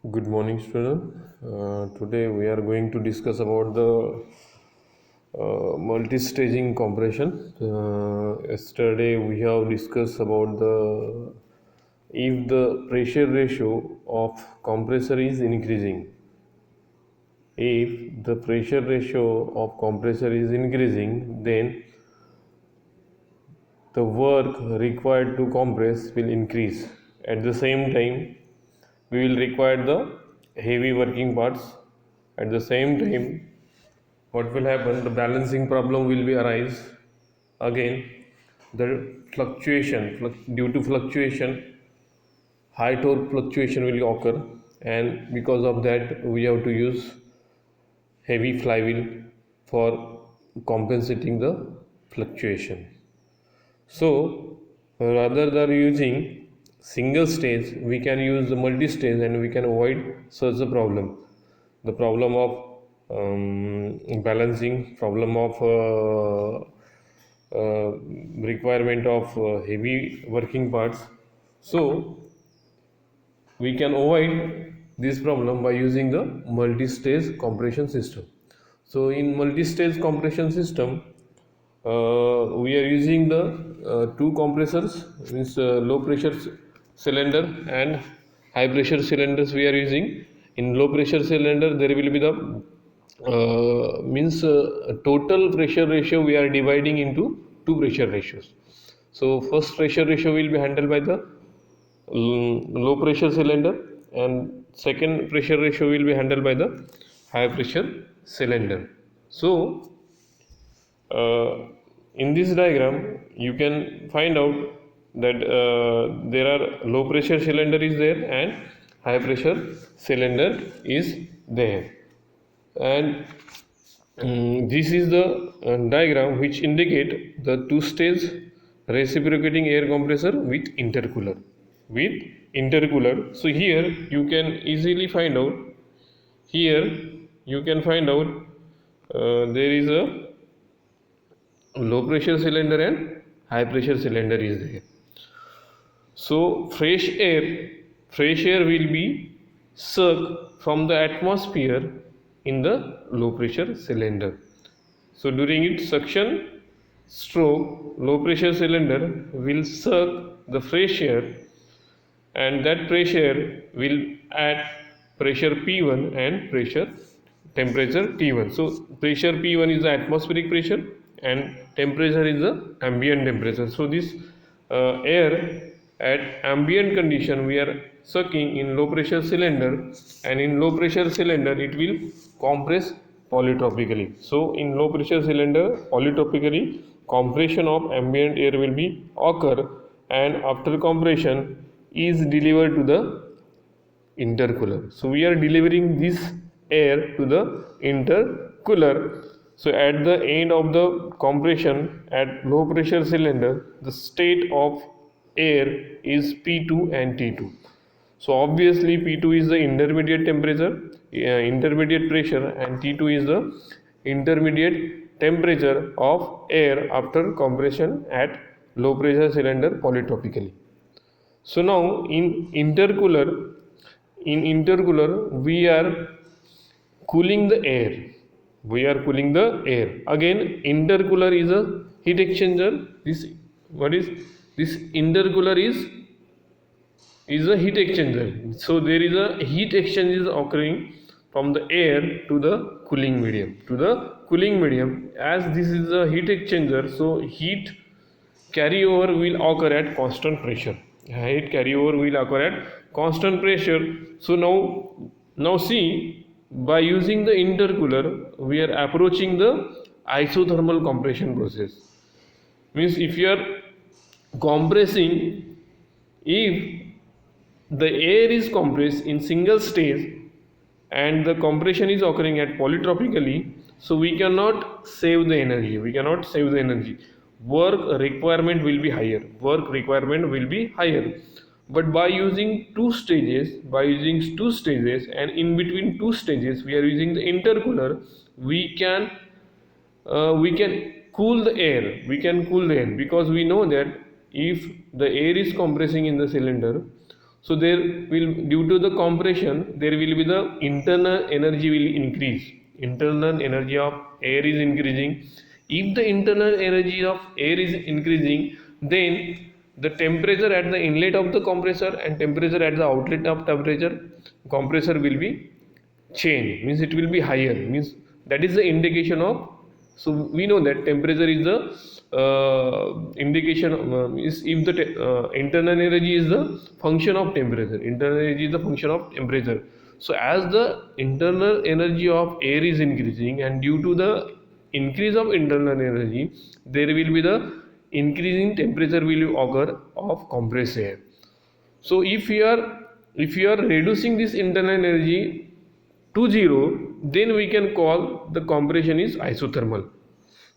Good morning, student. Today we are going to discuss about the multi-staging compression. Yesterday we have discussed about the if the pressure ratio of compressor is increasing. If the pressure ratio of compressor is increasing, then the work required to compress will increase. At the same time, we will require the heavy working parts. At the same time, what will happen, the balancing problem will be arise again. The due to fluctuation, high torque fluctuation will occur, and because of that we have to use heavy flywheel for compensating the fluctuation. So rather than using single stage, we can use the multi stage and we can avoid such a problem. The problem of balancing, problem of requirement of heavy working parts. So we can avoid this problem by using the multi-stage compression system. So in multi-stage compression system, we are using the two compressors, means low pressure cylinder and high pressure cylinders we are using. In low pressure cylinder there will be the total pressure ratio we are dividing into two pressure ratios. So first pressure ratio will be handled by the low pressure cylinder, and second pressure ratio will be handled by the high pressure cylinder. So in this diagram you can find out that there are low pressure cylinder is there and high pressure cylinder is there, and this is the diagram which indicate the two stage reciprocating air compressor with intercooler. So here you can easily find out, here you can find out there is a low pressure cylinder and high pressure cylinder is there. So fresh air will be sucked from the atmosphere in the low pressure cylinder. So during its suction stroke, low pressure cylinder will suck the fresh air, and that pressure will add pressure P1 and temperature T1. So pressure P1 is the atmospheric pressure and temperature is the ambient temperature. So this air at ambient condition we are sucking in low pressure cylinder, and in low pressure cylinder it will compress polytropically. So in low pressure cylinder polytropically compression of ambient air will be occur, and after compression is delivered to the intercooler. So we are delivering this air to the intercooler. So at the end of the compression at low pressure cylinder, the state of air is P2 and T2. So obviously P2 is the intermediate temperature, intermediate pressure, and T2 is the intermediate temperature of air after compression at low pressure cylinder polytropically. So now in intercooler we are cooling the air. We are cooling the air. Again, intercooler is a heat exchanger. This intercooler is a heat exchanger. So there is a heat exchange is occurring from the air to the cooling medium. As this is a heat exchanger, so heat carryover will occur at constant pressure. Heat carryover will occur at constant pressure. So now see, by using the intercooler we are approaching the isothermal compression process. Means if you are compressing, if the air is compressed in single stage and the compression is occurring at polytropically, so we cannot save the energy. Work requirement will be higher. But by using two stages, and in between two stages we are using the intercooler, we can cool the air. Because we know that if the air is compressing in the cylinder, So there will, due to the compression, there will be the internal energy will increase. Internal energy of air is increasing. If the internal energy of air is increasing, then the temperature at the inlet of the compressor and temperature at the outlet of temperature compressor will be change, means it will be higher, means that is the indication of. So we know that temperature is the indication, is if the internal energy is the function of temperature, internal energy is the function of temperature. So as the internal energy of air is increasing, and due to the increase of internal energy, there will be the increasing temperature will occur of compressed air. So if you are reducing this internal energy to zero, then we can call the compression is isothermal.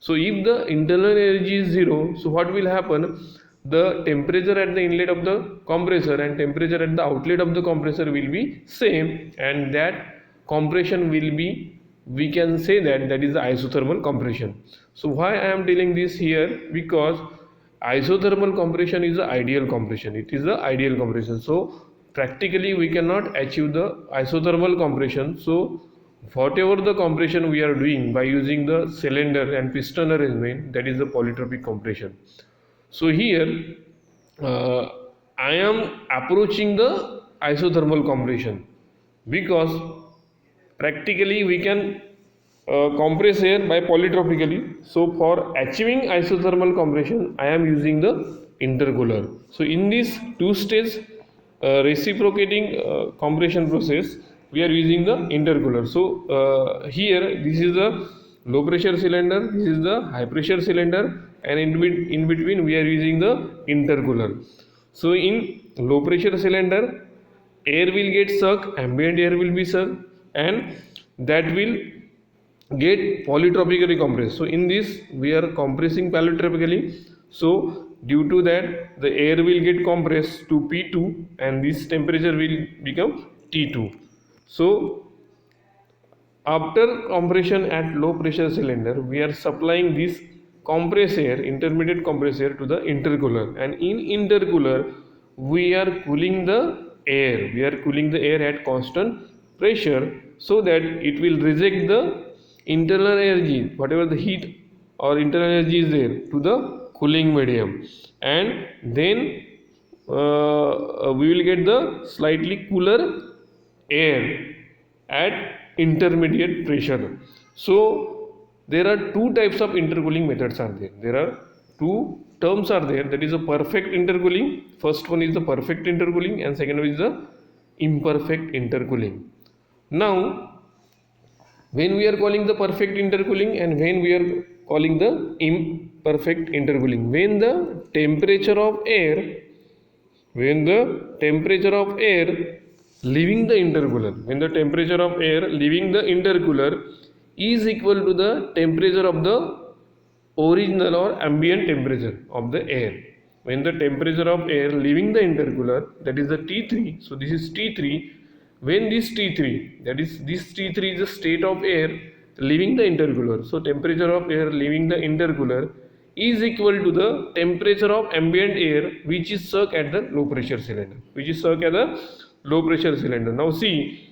So if the internal energy is zero, so what will happen? The temperature at the inlet of the compressor and temperature at the outlet of the compressor will be same, and that compression will be, we can say that is the isothermal compression. So why I am telling this here? Because isothermal compression is the ideal compression. It is the ideal compression. So practically we cannot achieve the isothermal compression. So whatever the compression we are doing by using the cylinder and piston arrangement, that is the polytropic compression. So here uh, I am approaching the isothermal compression, because practically we can compress air by polytropically. So for achieving isothermal compression, I am using the intercooler. So in this two-stage reciprocating compression process, we are using the intercooler. So here this is the low pressure cylinder, this is the high pressure cylinder, and in between we are using the intercooler. So in low pressure cylinder, air will get sucked, ambient air will be sucked, and that will get polytropically compressed. So in this we are compressing polytropically. So due to that, the air will get compressed to P2, and this temperature will become T2. So after compression at low pressure cylinder, we are supplying this compressed air, intermediate compressed air, to the intercooler, and in intercooler we are cooling the air. We are cooling the air at constant pressure, so that it will reject the internal energy, whatever the heat or internal energy is there, to the cooling medium, and then we will get the slightly cooler air at intermediate pressure. So there are two types of intercooling methods are there. There are two terms are there, that is a perfect intercooling. First one is the perfect intercooling, and second one is the imperfect intercooling. Now when we are calling the perfect intercooling and when we are calling the imperfect intercooling, when the temperature of air, when the temperature of air leaving the intercooler, when the temperature of air leaving the intercooler is equal to the temperature of the original or ambient temperature of the air, when the temperature of air leaving the intercooler, that is the T3, so this is T3, when this T3, that is this T3 is the state of air leaving the intercooler, so temperature of air leaving the intercooler is equal to the temperature of ambient air which is sucked at the low pressure cylinder, which is sucked at the low pressure cylinder. Now see,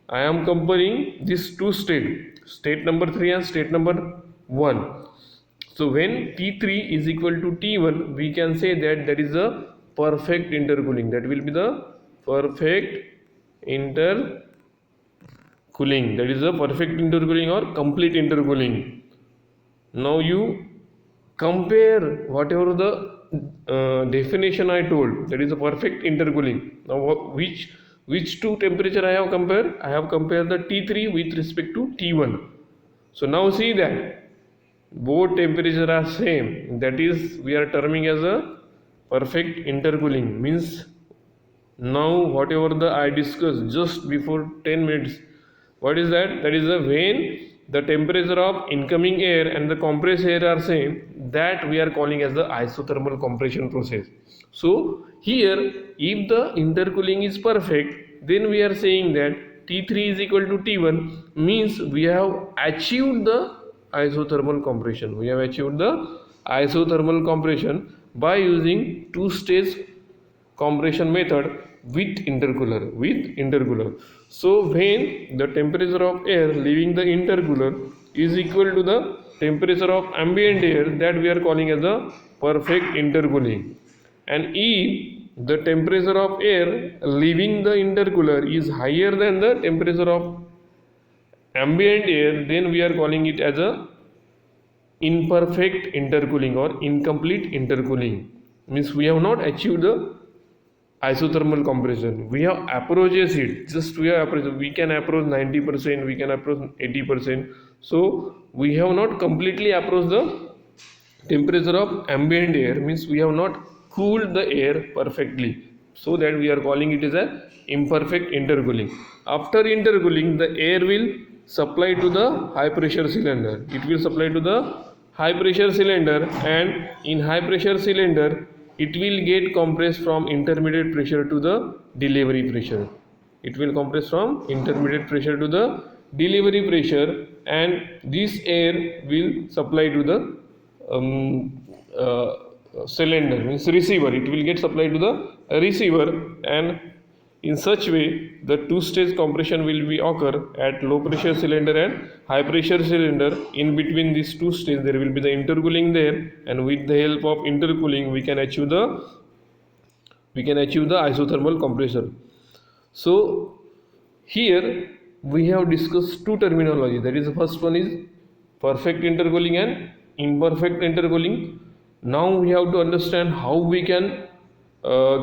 I am comparing these two state number 3 and state number 1. So when T3 is equal to T1, we can say that is a perfect intercooling. That will be the perfect intercooling. That is a perfect intercooling or complete intercooling. Now you compare whatever the definition I told, that is a perfect intercooling. Now which two temperature I have compared? I have compared the T3 with respect to T1. So now see that both temperatures are same, that is we are terming as a perfect intercooling. Means now whatever the I discussed just before 10 minutes, what is that? That is the when the temperature of incoming air and the compressed air are same, that we are calling as the isothermal compression process. So here if the intercooling is perfect, then we are saying that T3 is equal to T1, means we have achieved the isothermal compression. We have achieved the isothermal compression by using two-stage compression method, with intercooler. So when the temperature of air leaving the intercooler is equal to the temperature of ambient air, that we are calling as the perfect intercooling. And if the temperature of air leaving the intercooler is higher than the temperature of ambient air, then we are calling it as a imperfect intercooling or incomplete intercooling. Means we have not achieved the isothermal compression. We have approaches it, just we have approach, we can approach 90%, we can approach 80%. So we have not completely approached the temperature of ambient air, means we have not cooled the air perfectly, so that we are calling it as a imperfect intercooling. After intercooling, the air will supply to the high pressure cylinder. It will supply to the high pressure cylinder, and in high pressure cylinder it will get compressed from intermediate pressure to the delivery pressure. It will compress from intermediate pressure to the delivery pressure, and this air will supply to the cylinder, means receiver. It will get supplied to the receiver, and in such way the two stage compression will be occur at low pressure cylinder and high pressure cylinder. In between these two stages there will be the intercooling there, and with the help of intercooling we can achieve the isothermal compression. So here we have discussed two terminology, that is the first one is perfect intercooling and imperfect intercooling. Now we have to understand how we can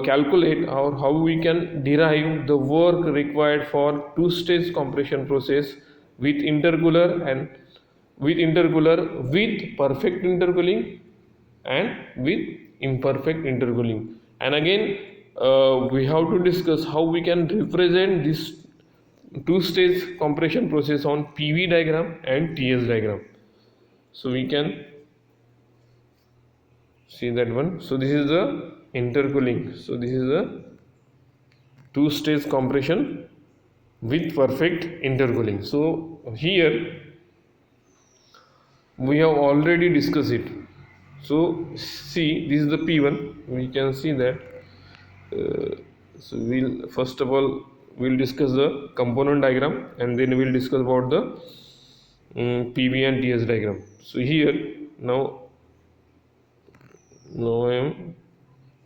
calculate or how we can derive the work required for two stage compression process with intercooler and with perfect intercooling and with imperfect intercooling. And again we have to discuss how we can represent this two stage compression process on PV diagram and TS diagram. So we can see that one. So this is the intercooling. So this is the two stage compression with perfect intercooling. So here we have already discussed it. So see, this is the P1. We can see that so we'll first of all we'll discuss the component diagram, and then we'll discuss about the PV and TS diagram. So here now I am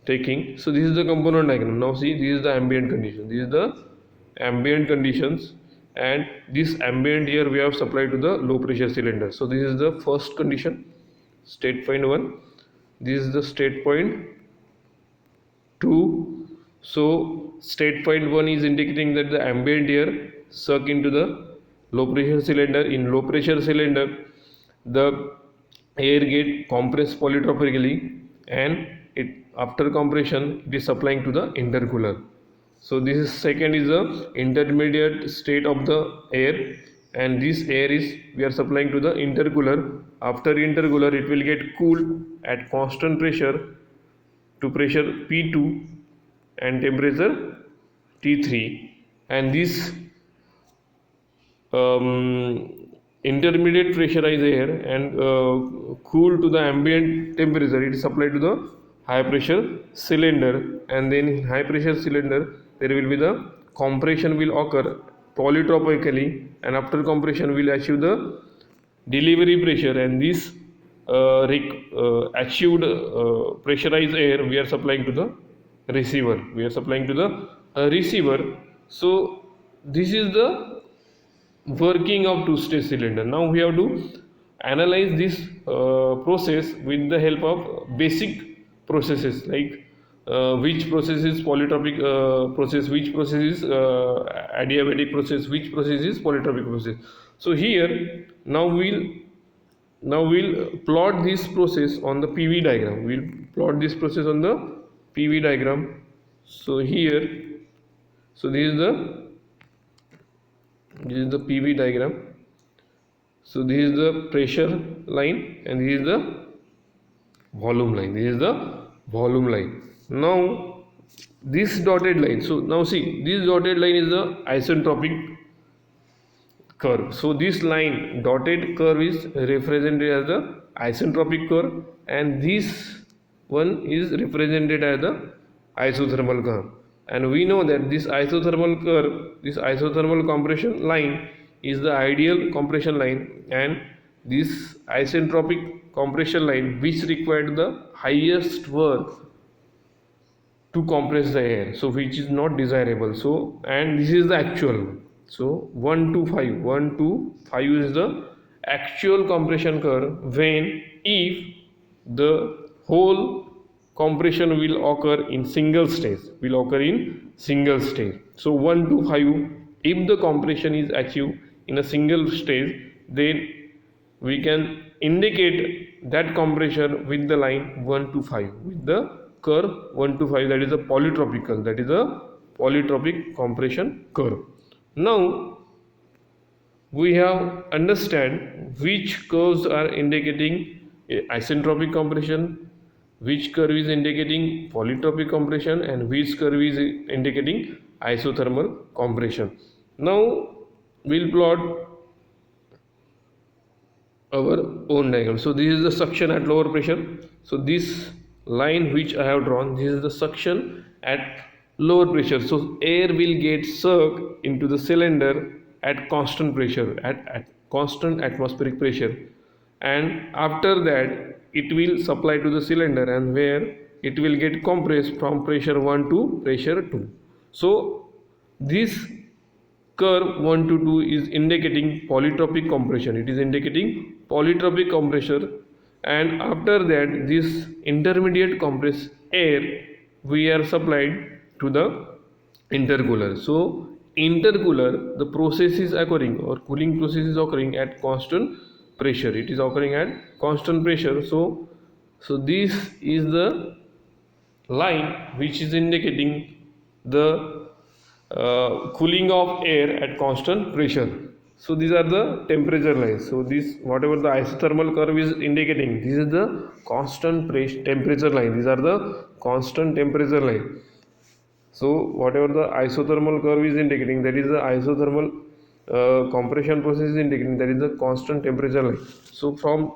taking, so this is the component diagram. Now see, this is the ambient condition, this is the ambient conditions, and this ambient air we have supplied to the low pressure cylinder. So this is the first condition, state point 1. This is the state point 2. So state point 1 is indicating that the ambient air suck into the low pressure cylinder. In low pressure cylinder the air get compressed polytropically, and it after compression it is supplying to the intercooler. So this is second is the intermediate state of the air, and this air is we are supplying to the intercooler. After intercooler it will get cooled at constant pressure to pressure P2 and temperature T3, and this intermediate pressurized air and cool to the ambient temperature, it is supplied to the high pressure cylinder, and then in high pressure cylinder there will be the compression will occur polytropically, and after compression will achieve the delivery pressure, and this achieved pressurized air we are supplying to the receiver. So this is the working of two stage cylinder. Now we have to analyze this process with the help of basic processes, like which process is polytropic process, which process is adiabatic process, which process is polytropic process. So here now we'll plot this process on the PV diagram. We'll plot this process on the PV diagram. So here, so this is the PV diagram. So this is the pressure line, and this is the volume line. Now this dotted line, so now see, this dotted line is the isentropic curve. So this line dotted curve is represented as the isentropic curve, and this one is represented as the isothermal curve. and we know that this isothermal curve, this isothermal compression line is the ideal compression line, and this isentropic compression line which required the highest work to compress the air, so which is not desirable. So, and this is the actual. So 1 to 5, 1 to 5 is the actual compression curve when if the whole compression will occur in single stage, so 1 to 5, if the compression is achieved in a single stage, then we can indicate that compression with the line 1 to 5, with the curve 1 to 5, that is a polytropic compression curve. Now we have understand which curves are indicating isentropic compression, which curve is indicating polytropic compression, and which curve is indicating isothermal compression. Now we'll plot our own diagram. So this is the suction at lower pressure. So this line which I have drawn, this is the suction at lower pressure. So air will get sucked into the cylinder at constant pressure, at constant atmospheric pressure, and after that it will supply to the cylinder, and where it will get compressed from pressure 1 to pressure 2. So this curve 1 to 2 is indicating polytropic compression, it is indicating polytropic compression, and after that this intermediate compressed air we are supplied to the intercooler. So intercooler, the process is occurring, or cooling process is occurring at constant pressure, it is occurring at constant pressure. So this is the line which is indicating the cooling of air at constant pressure. So these are the temperature lines. So this, whatever the isothermal curve is indicating, this is the constant temperature line, these are the constant temperature line. So whatever the isothermal curve is indicating, that is the isothermal compression process is indicating, that is the constant temperature line. So from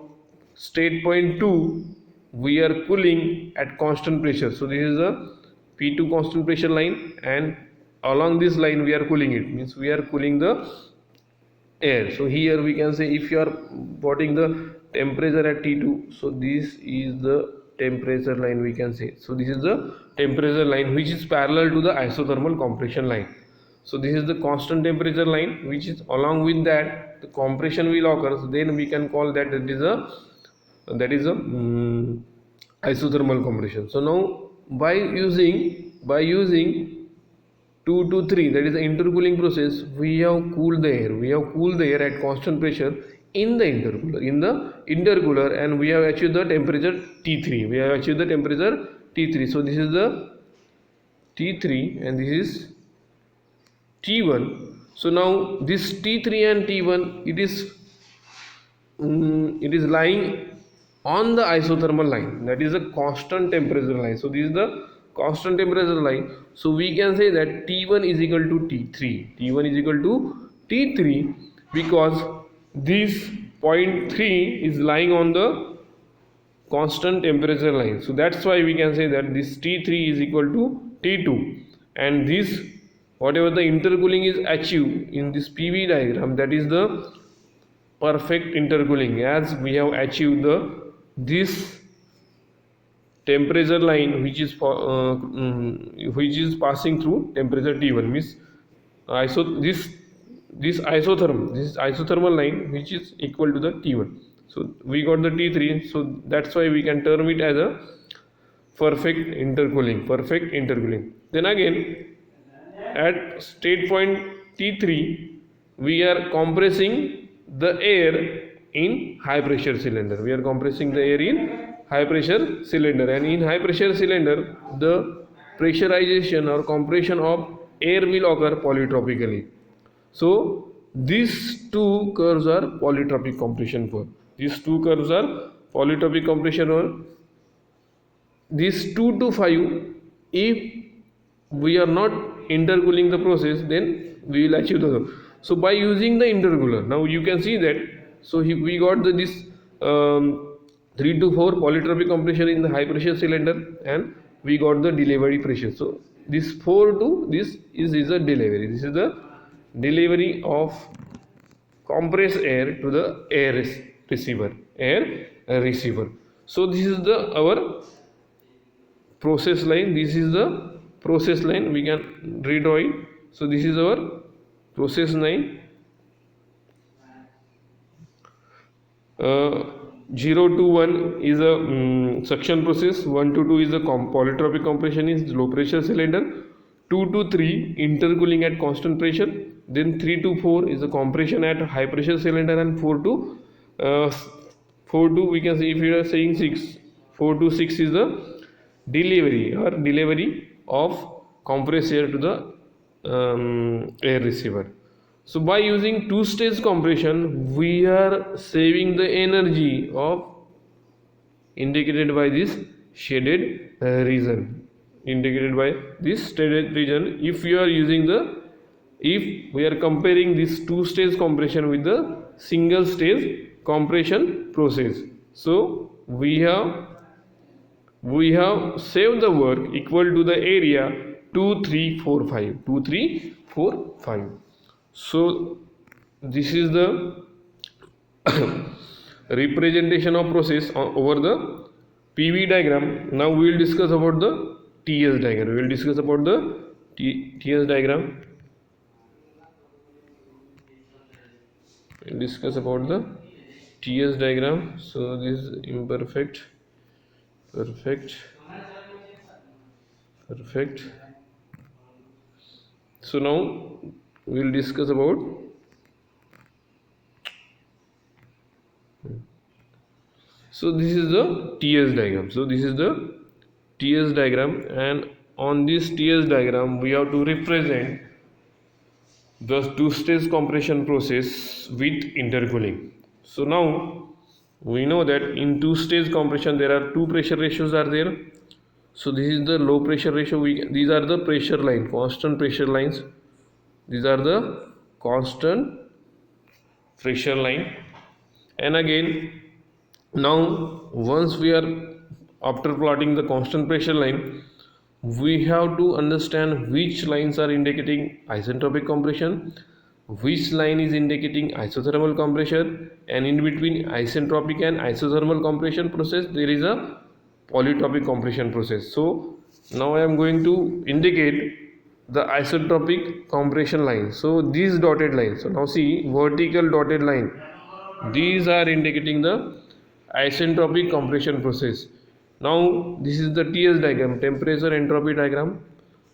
state point 2 we are cooling at constant pressure, so this is the P2 constant pressure line, and along this line we are cooling, it means we are cooling the air. So here we can say, if you are plotting the temperature at T2, so this is the temperature line we can say. So this is the temperature line which is parallel to the isothermal compression line. So this is the constant temperature line, which is along with that the compression will occur. So then we can call that isothermal compression. So now by using 2 to 3, that is the intercooling process, we have cooled the air at constant pressure in the intercooler, and we have achieved the temperature T3. So this is the T3 and this is T1. So now this T3 and T1, it is lying on the isothermal line, that is a constant temperature line. So this is the constant temperature line. So we can say that T1 is equal to T3 because this point 3 is lying on the constant temperature line. So that's why we can say that this T3 is equal to T2, and this, whatever the intercooling is achieved in this PV diagram, that is the perfect intercooling, as we have achieved this temperature line which is passing through temperature T1, means this isothermal line which is equal to the T1. So we got the T3, so that's why we can term it as a perfect intercooling. Then again, at state point T3 we are compressing the air in high pressure cylinder, and in high pressure cylinder the pressurization or compression of air will occur polytropically. So these two curves are polytropic compression curve. These 2 to 5, if we are not intercooling the process, then we will achieve the. So by using the intercooler, now you can see that, so we got this 3 to 4 polytropic compression in the high pressure cylinder, and we got the delay body pressure. So this 4 to this is a delivery. This is the delivery of compressed air to the air receiver. So this is the our process line. This is the process line, we can redraw it. So this is our process line. 0 to 1 is a suction process, 1 to 2 is a polytropic compression is low pressure cylinder, 2 to 3 intercooling at constant pressure, then 3 to 4 is a compression at high pressure cylinder, and 4 to 4 to, we can say, if you are saying 6, 4 to 6 is the delivery of compressed air to the air receiver. So by using two-stage compression, we are saving the energy of indicated by this shaded region. Indicated by this shaded region. If we are comparing this two-stage compression with the single-stage compression process, so we have saved the work equal to the area 2345. So this is the representation of process over the PV diagram. Now we will discuss about the TS diagram. We will discuss about the TS diagram. We will discuss about the TS diagram. So this is imperfect, perfect. So now we will discuss about this is the TS diagram. So this is the TS diagram, and on this TS diagram we have to represent the two-stage compression process with intercooling. So now we know that in two-stage compression there are two pressure ratios are there. So this is the low pressure ratio. These are the pressure line, constant pressure lines. These are the constant pressure line. And again, now once we are after plotting the constant pressure line, we have to understand which lines are indicating isentropic compression, which line is indicating isothermal compression, and in between isentropic and isothermal compression process there is a polytropic compression process. So now I am going to indicate the isentropic compression line. So these dotted lines, so now see, vertical dotted line, these are indicating the isentropic compression process. Now this is the TS diagram, temperature entropy diagram.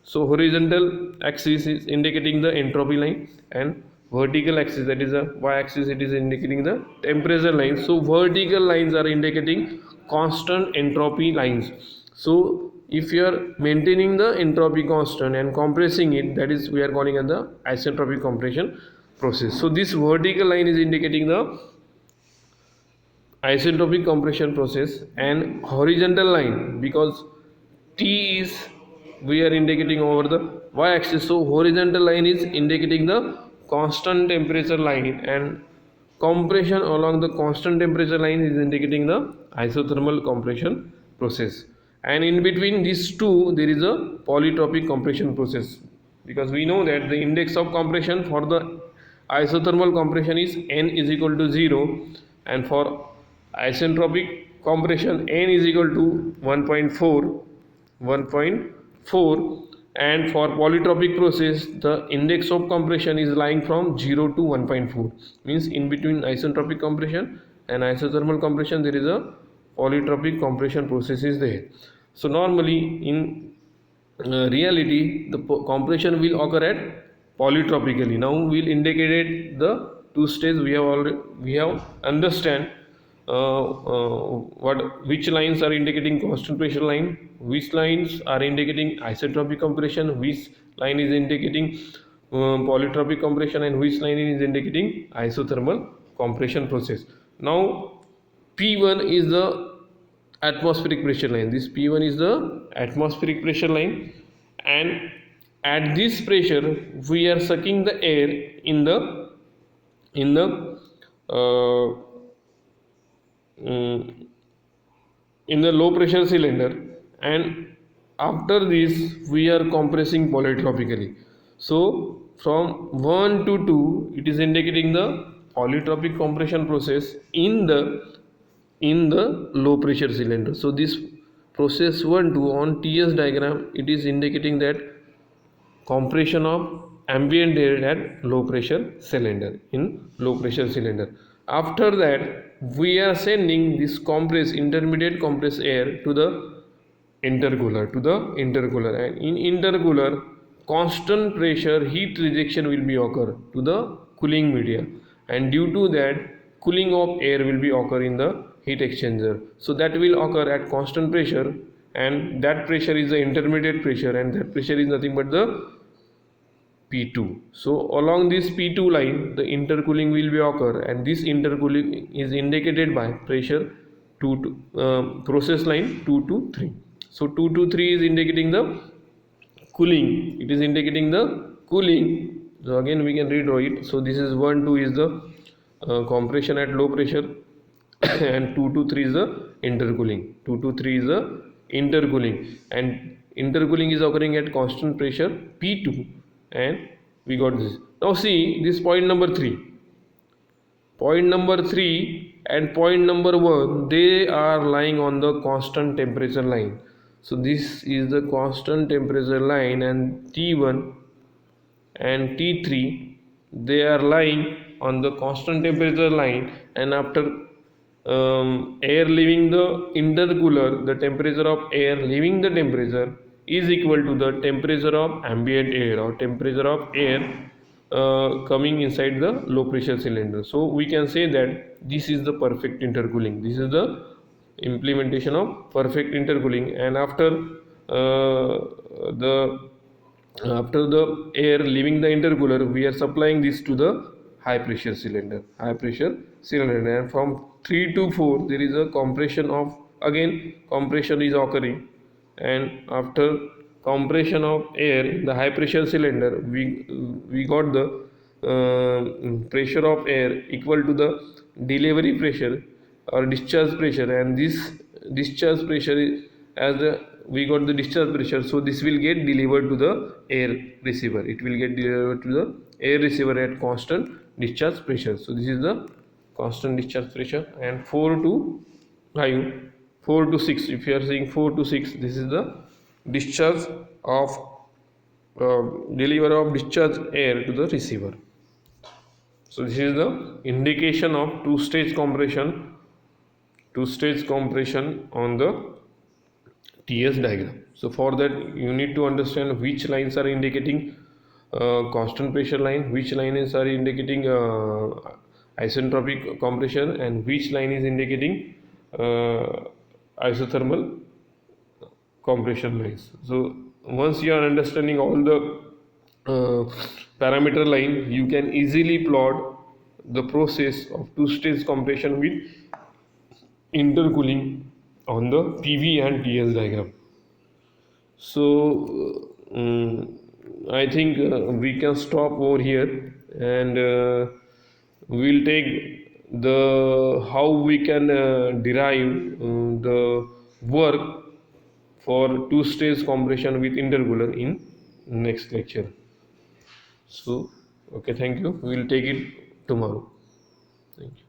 So horizontal axis is indicating the entropy line, and vertical axis, that is the y-axis, it is indicating the temperature line. So vertical lines are indicating constant entropy lines. So if you are maintaining the entropy constant and compressing it, that is we are calling it the isentropic compression process. So this vertical line is indicating the isentropic compression process, and horizontal line, because T is we are indicating over the y-axis, so horizontal line is indicating the constant temperature line, and compression along the constant temperature line is indicating the isothermal compression process. And in between these two there is a polytropic compression process, because we know that the index of compression for the isothermal compression is n is equal to 0, and for isentropic compression n is equal to 1.4, and for polytropic process the index of compression is lying from 0 to 1.4, means in between isentropic compression and isothermal compression there is a polytropic compression process is there. So normally in reality the compression will occur at polytropically. Now we will indicate the two stages. We have understand which lines are indicating constant pressure line, which lines are indicating isentropic compression, which line is indicating polytropic compression, and which line is indicating isothermal compression process. Now P1 is the atmospheric pressure line. This P1 is the atmospheric pressure line, and at this pressure we are sucking the air in the low pressure cylinder, and after this we are compressing polytropically. So from 1 to 2 it is indicating the polytropic compression process in the low pressure cylinder. So this process 1 2 on TS diagram, it is indicating that compression of ambient air at low pressure cylinder, in low pressure cylinder. After that we are sending this compressed intermediate compressed air to the intercooler, and in intercooler constant pressure heat rejection will be occur to the cooling media, and due to that cooling of air will be occur in the heat exchanger. So that will occur at constant pressure, and that pressure is the intermediate pressure, and that pressure is nothing but the P2. So along this P2 line the intercooling will be occur, and this intercooling is indicated by pressure 2 to process line 2 to 3. So 2 to 3 is indicating the cooling, it is indicating the cooling. So again we can redraw it. So this is 1 2 is the compression at low pressure and 2 to 3 is the intercooling. 2 to 3 is the intercooling, and intercooling is occurring at constant pressure P2, and we got this. Now see this point number 3. Point number 3 and point number 1, they are lying on the constant temperature line. So this is the constant temperature line, and T1 and T3 they are lying on the constant temperature line, and after air leaving the intercooler, the temperature of air leaving the temperature is equal to the temperature of ambient air or temperature of air coming inside the low pressure cylinder. So we can say that this is the perfect intercooling. This is the implementation of perfect intercooling, and the after the air leaving the intercooler we are supplying this to the high pressure cylinder, and from 3 to 4 there is a compression of, again compression is occurring, and after compression of air in the high pressure cylinder we got the pressure of air equal to the delivery pressure or discharge pressure, and this discharge pressure is, as the we got the discharge pressure, so this will get delivered to the air receiver. It will get delivered to the air receiver at constant discharge pressure. So this is the constant discharge pressure. And 4 to 5, 4 to 6, if you are saying 4 to 6, this is the discharge of delivery of discharge air to the receiver. So this is the indication of two-stage compression on the TS diagram. So for that you need to understand which lines are indicating constant pressure line, which lines are indicating isentropic compression, and which line is indicating isothermal compression lines. So once you are understanding all the parameter line, you can easily plot the process of two-stage compression with intercooling on the PV and TS diagram. So I think we can stop over here, and we'll take the how we can derive the work for two-stage compression with intercooler in next lecture. So okay, thank you. We will take it tomorrow. Thank you.